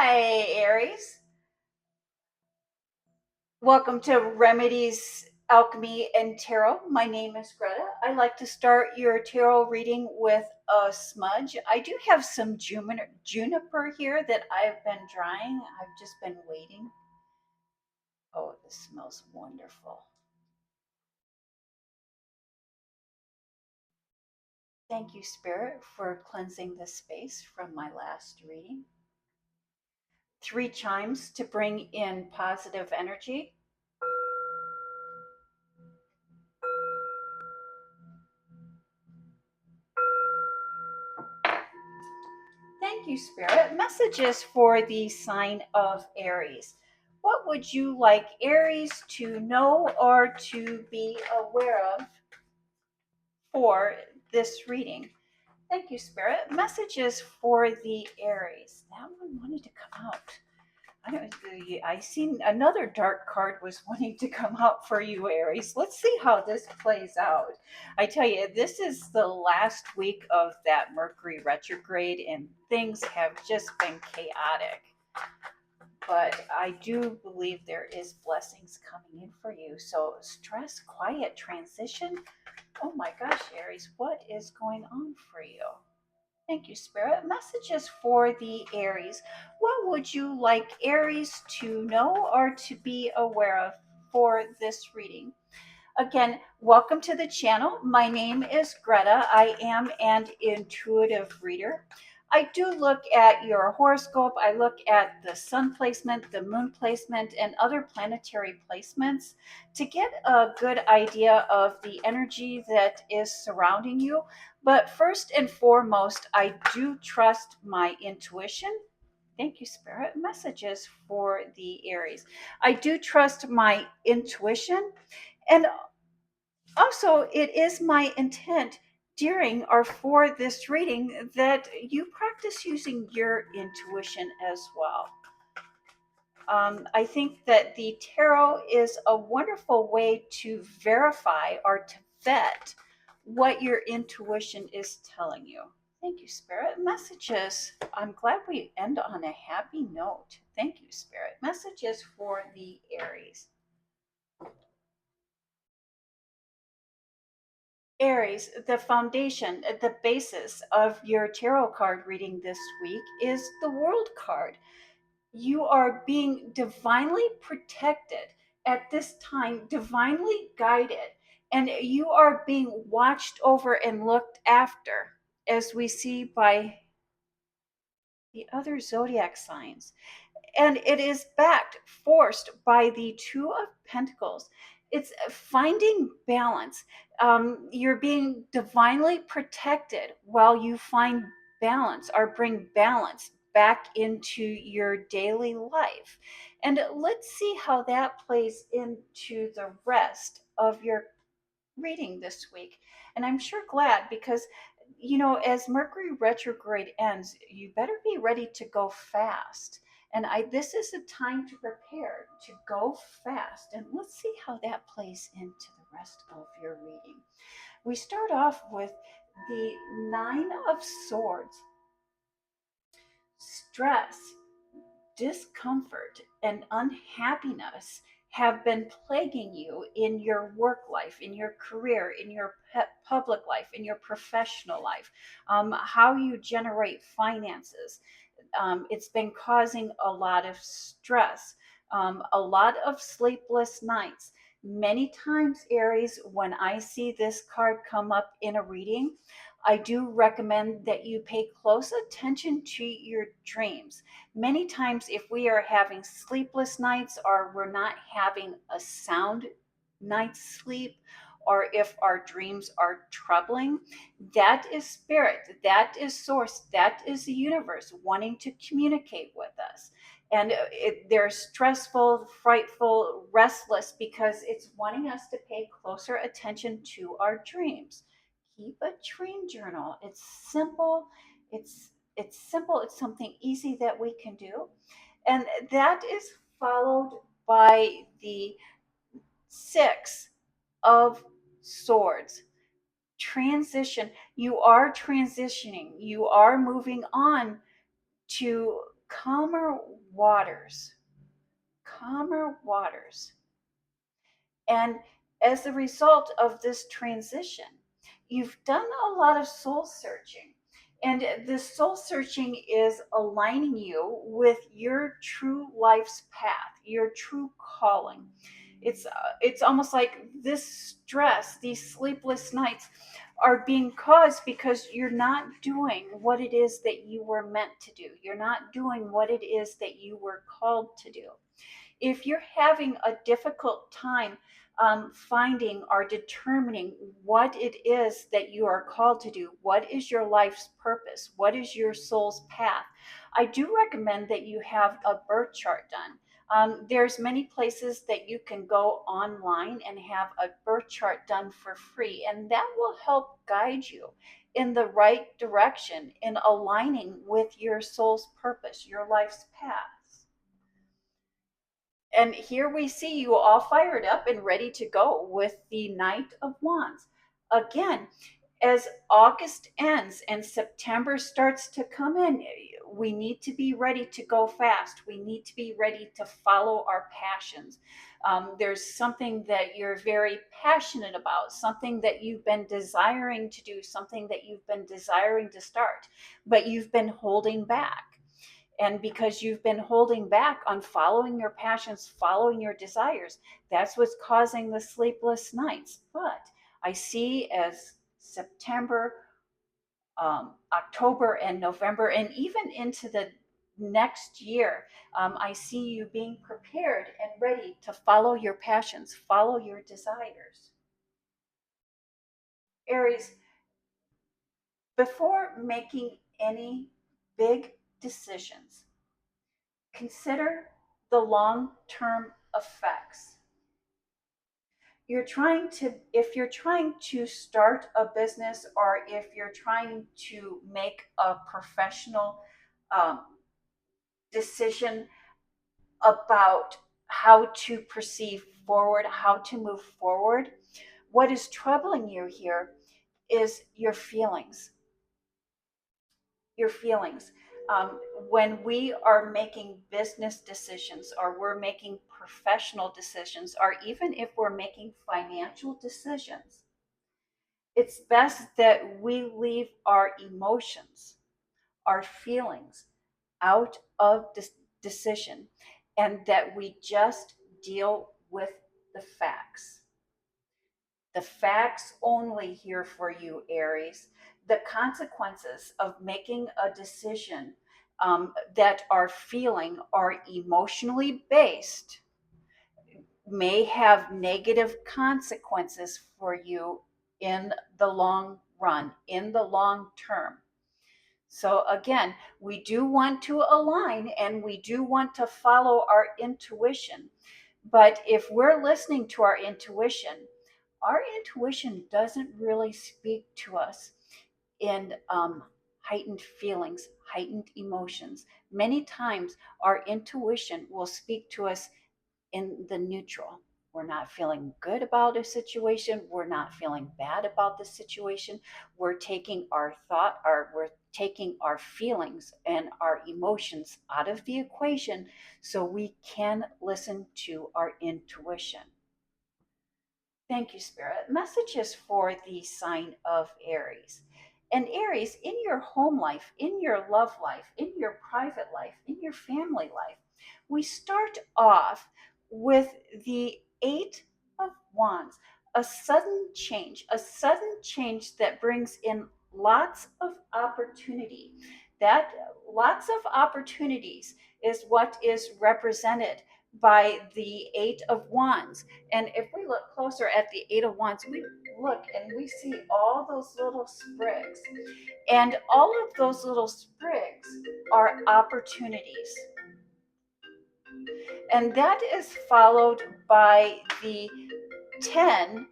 Hi, Aries. Welcome to Remedies, Alchemy, and Tarot. My name is Greta. I like to start your tarot reading with a smudge. I do have some juniper here that I've been drying. I've just been waiting. Oh, this smells wonderful. Thank you, Spirit, for cleansing this space from my last reading. 3 chimes to bring in positive energy. Thank you, Spirit. Messages for the sign of Aries. What would you like Aries to know or to be aware of for this reading? Thank you, Spirit. Messages for the Aries. That one wanted to come out. I seen another dark card was wanting to come out for you, Aries. Let's see how this plays out. I tell you, this is the last week of that Mercury retrograde, and things have just been chaotic. But I do believe there is blessings coming in for you. So stress, quiet transition. Oh my gosh, Aries, what is going on for you? Thank you, Spirit. Messages for the Aries. What would you like Aries to know or to be aware of for this reading? Again, welcome to the channel. My name is Greta. I am an intuitive reader. I do look at your horoscope. I look at the sun placement, the moon placement, and other planetary placements to get a good idea of the energy that is surrounding you. But first and foremost, I do trust my intuition. Thank you, Spirit. Messages for the Aries. I do trust my intuition. And also, it is my intent during or for this reading that you practice using your intuition as well. I think that the tarot is a wonderful way to verify or to vet what your intuition is telling you. Thank you, Spirit. Messages. I'm glad we end on a happy note. Thank you, Spirit. Messages for the Aries. Aries, the foundation, the basis of your tarot card reading this week is the World card. You are being divinely protected at this time, divinely guided, and you are being watched over and looked after, as we see by the other zodiac signs. And it is backed, forced by the Two of Pentacles. It's finding balance. You're being divinely protected while you find balance or bring balance back into your daily life. And let's see how that plays into the rest of your reading this week. And I'm sure glad because, as Mercury retrograde ends, you better be ready to go fast. And this is a time to prepare to go fast. And let's see how that plays into the rest of your reading. We start off with the Nine of Swords. Stress, discomfort, and unhappiness have been plaguing you in your work life, in your career, in your public life, in your professional life, how you generate finances. It's been causing a lot of stress, a lot of sleepless nights. Many times, Aries, when I see this card come up in a reading, I do recommend that you pay close attention to your dreams. Many times, if we are having sleepless nights or we're not having a sound night's sleep, or if our dreams are troubling, that is spirit, that is source, that is the universe wanting to communicate with us. And they're stressful, frightful, restless because it's wanting us to pay closer attention to our dreams. Keep a dream journal. It's simple. It's simple. It's something easy that we can do. And that is followed by the Six of Swords. Transition. You are transitioning. You are moving on to calmer waters, calmer waters. And as a result of this transition, you've done a lot of soul searching. And this soul searching is aligning you with your true life's path, your true calling. It's almost like this stress, these sleepless nights are being caused because you're not doing what it is that you were meant to do. You're not doing what it is that you were called to do. If you're having a difficult time finding or determining what it is that you are called to do, what is your life's purpose, what is your soul's path, I do recommend that you have a birth chart done. There's many places that you can go online and have a birth chart done for free, and that will help guide you in the right direction in aligning with your soul's purpose, your life's path. And here we see you all fired up and ready to go with the Knight of Wands. Again, as August ends and September starts to come in, we need to be ready to go fast. We need to be ready to follow our passions. There's something that you're very passionate about, something that you've been desiring to do, something that you've been desiring to start, but you've been holding back. And because you've been holding back on following your passions, following your desires, that's what's causing the sleepless nights. But I see as September, October, and November, and even into the next year, I see you being prepared and ready to follow your passions, follow your desires. Aries, before making any big decisions, consider the long-term effects. If you're trying to start a business, or if you're trying to make a professional um, decision about how to proceed forward, how to move forward, what is troubling you here is your feelings. Your feelings. When we are making business decisions, or we're making professional decisions, or even if we're making financial decisions, it's best that we leave our emotions, our feelings out of this decision, and that we just deal with the facts. The facts only here for you, Aries. The consequences of making a decision that are feeling or emotionally based may have negative consequences for you in the long run, in the long term. So, again, we do want to align and we do want to follow our intuition. But if we're listening to our intuition doesn't really speak to us in heightened feelings, heightened emotions. Many times, our intuition will speak to us in the neutral. We're not feeling good about a situation. We're not feeling bad about the situation. We're taking our thought, or we're taking our feelings and our emotions out of the equation so we can listen to our intuition. Thank you, Spirit. Messages for the sign of Aries. And Aries, in your home life, in your love life, in your private life, in your family life, we start off with the Eight of Wands, a sudden change that brings in lots of opportunity. That lots of opportunities is what is represented by the Eight of Wands. And if we look closer at the Eight of Wands, we look and we see all those little sprigs. And all of those little sprigs are opportunities. And that is followed by the Ten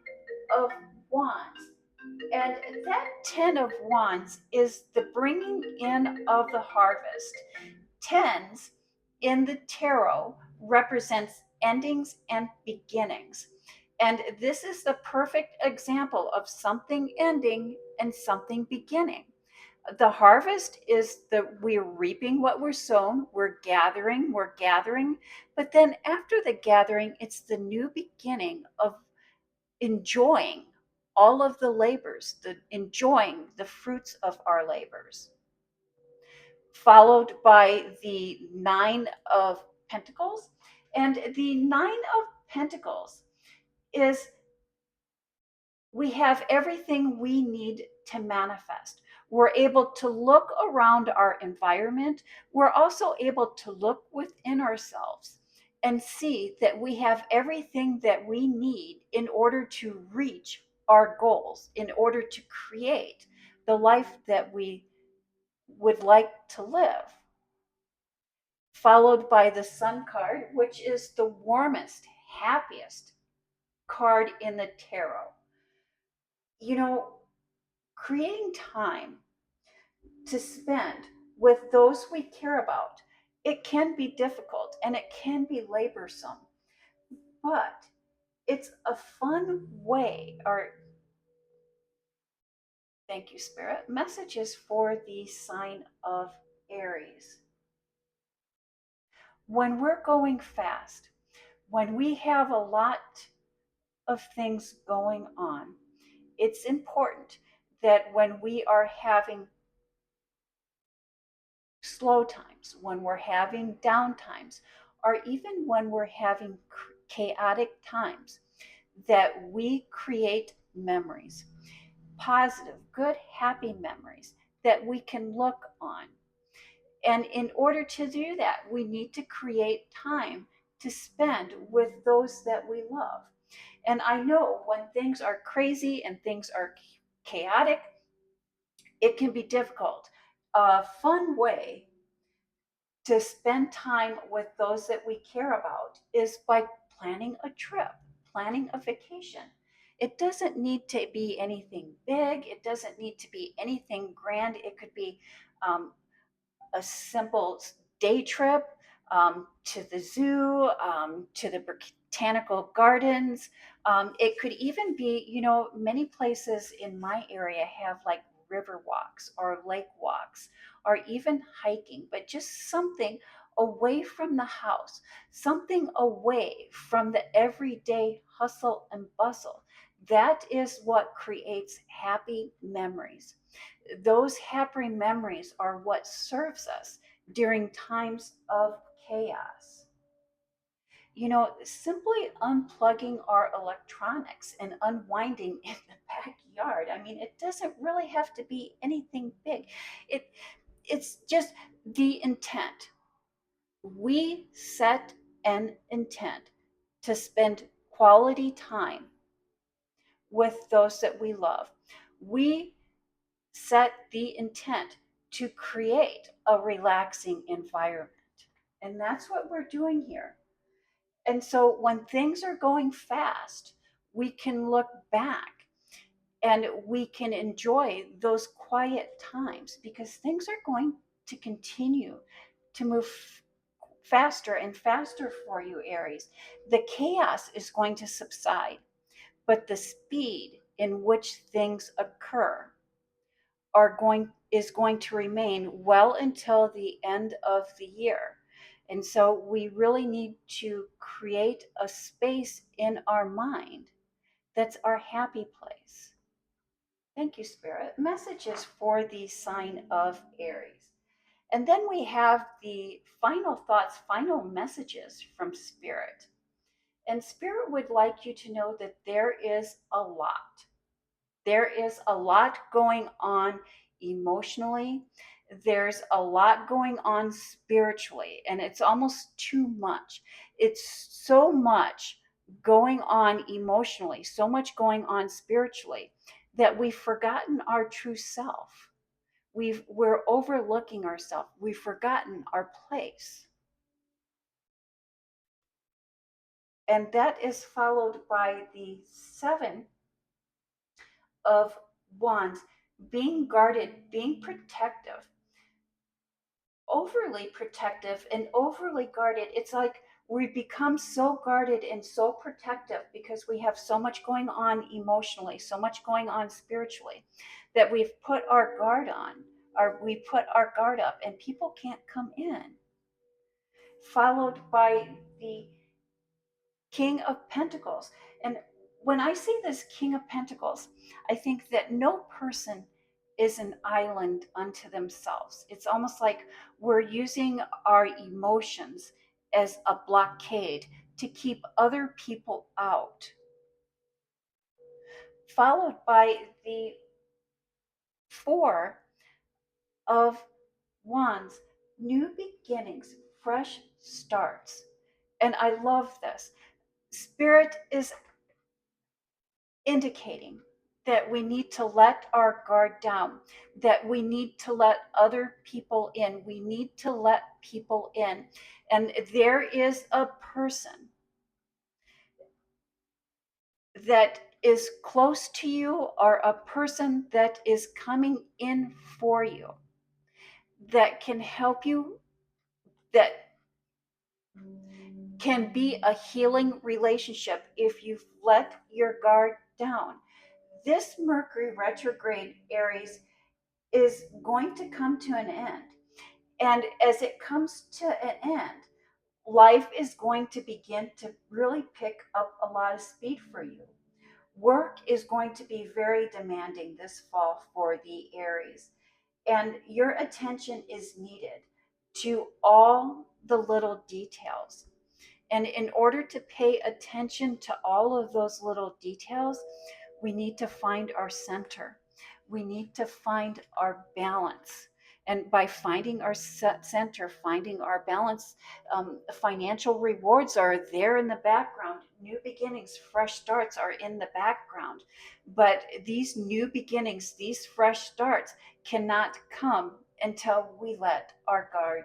of Wands. And that Ten of Wands is the bringing in of the harvest. Tens in the tarot represents endings and beginnings. And this is the perfect example of something ending and something beginning. The harvest is that we're reaping what we're sown, we're gathering, but then after the gathering, it's the new beginning of enjoying all of the labors, enjoying the fruits of our labors, followed by the Nine of Pentacles. And the Nine of Pentacles is we have everything we need to manifest. We're able to look around our environment. We're also able to look within ourselves and see that we have everything that we need in order to reach our goals, in order to create the life that we would like to live. Followed by the Sun card, which is the warmest, happiest card in the tarot. You know, creating time to spend with those we care about, it can be difficult and it can be laborsome, but it's a fun way. Or thank you, Spirit. Messages for the sign of Aries. When we're going fast, when we have a lot of things going on, it's important that when we are having slow times, when we're having down times, or even when we're having chaotic times, that we create memories, positive, good, happy memories that we can look on. And in order to do that, we need to create time to spend with those that we love. And I know when things are crazy and things are chaotic, it can be difficult. A fun way to spend time with those that we care about is by planning a trip, planning a vacation. It doesn't need to be anything big, it doesn't need to be anything grand. It could be a simple day trip to the zoo, to the botanical gardens. It could even be, many places in my area have like river walks or lake walks or even hiking, but just something away from the house, something away from the everyday hustle and bustle. That is what creates happy memories. Those happy memories are what serves us during times of chaos. Simply unplugging our electronics and unwinding in the backyard. I mean, it doesn't really have to be anything big. It's just the intent. We set an intent to spend quality time with those that we love. We set the intent to create a relaxing environment. And that's what we're doing here. And so when things are going fast, we can look back and we can enjoy those quiet times because things are going to continue to move faster and faster for you, Aries. The chaos is going to subside, but the speed in which things occur is going to remain well until the end of the year. And so we really need to create a space in our mind that's our happy place. Thank you, Spirit. Messages for the sign of Aries. And then we have the final thoughts, final messages from Spirit. And Spirit would like you to know that there is a lot. There is a lot going on emotionally. There's a lot going on spiritually, and it's almost too much. It's so much going on emotionally, so much going on spiritually that we've forgotten our true self. We're overlooking ourselves. We've forgotten our place. And that is followed by the Seven of Wands, being guarded, being protective, overly protective and overly guarded. It's like we become so guarded and so protective because we have so much going on emotionally, so much going on spiritually, that we've put our guard on. we put our guard up and people can't come in. Followed by the King of Pentacles. And when I see this King of Pentacles, I think that no person is an island unto themselves. It's almost like we're using our emotions as a blockade to keep other people out. Followed by the Four of Wands, new beginnings, fresh starts. And I love this. Spirit is indicating that we need to let our guard down, that we need to let other people in. We need to let people in. And there is a person that is close to you, or a person that is coming in for you, that can help you, that can be a healing relationship if you've let your guard down. This Mercury retrograde, Aries, is going to come to an end. And as it comes to an end, life is going to begin to really pick up a lot of speed for you. Work is going to be very demanding this fall for the Aries, and your attention is needed to all the little details. And in order to pay attention to all of those little details, we need to find our center. We need to find our balance. And by finding our center, finding our balance, financial rewards are there in the background. New beginnings, fresh starts are in the background. But these new beginnings, these fresh starts cannot come until we let our guard